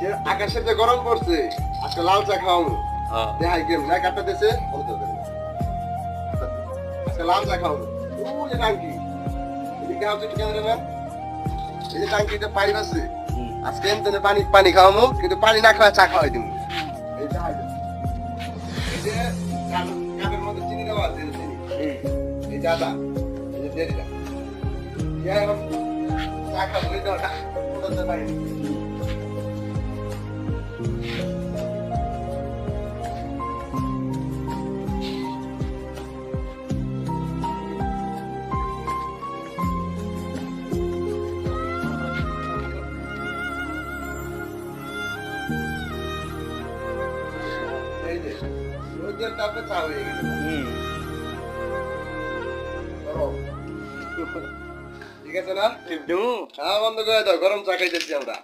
যে আকাশে যে গরম পড়ছে আজকে লাল চা খাওয়াবো দেখাই গেম না কাটতে দেছে আজকে লাল চা খাওয়াবো ও যে টাঙ্কি এদিকে হচ্ছে ঠিক আছে না এই যে টাঙ্কিতে পানি আছে আজকে এমনি পানি খাওয়াবো কিন্তু পানি না খাওয়া চা খাওয়াই দিব এই চা এই যে কাপের মধ্যে চিনি দেওয়া আছে চিনি এই চাটা এই যে দিয়ে দিলাম চা খাওয়া হয়ে যাওয়া ওটা পানি তারপরে চা হয়ে গেল ঠিক আছে না হ্যাঁ বন্ধ করে দাও গরম চা খাইতেছি আমরা